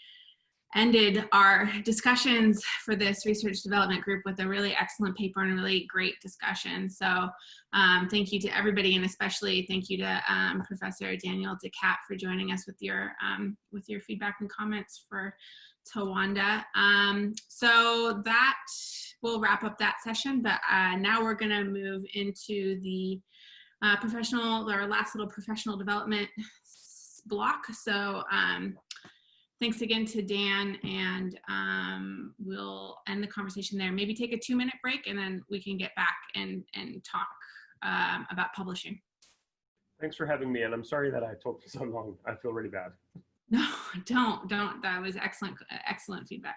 ended our discussions for this research development group with a really excellent paper and a really great discussion. So thank you to everybody, and especially thank you to Professor Daniel to Kadt for joining us with your feedback and comments for Tawanda. So that will wrap up that session, but now we're going to move into the our last little professional development block. So thanks again to Dan, and we'll end the conversation there. Maybe take a 2-minute break, and then we can get back and talk about publishing. Thanks for having me, and I'm sorry that I talked for so long. I feel really bad. No, don't. That was excellent feedback.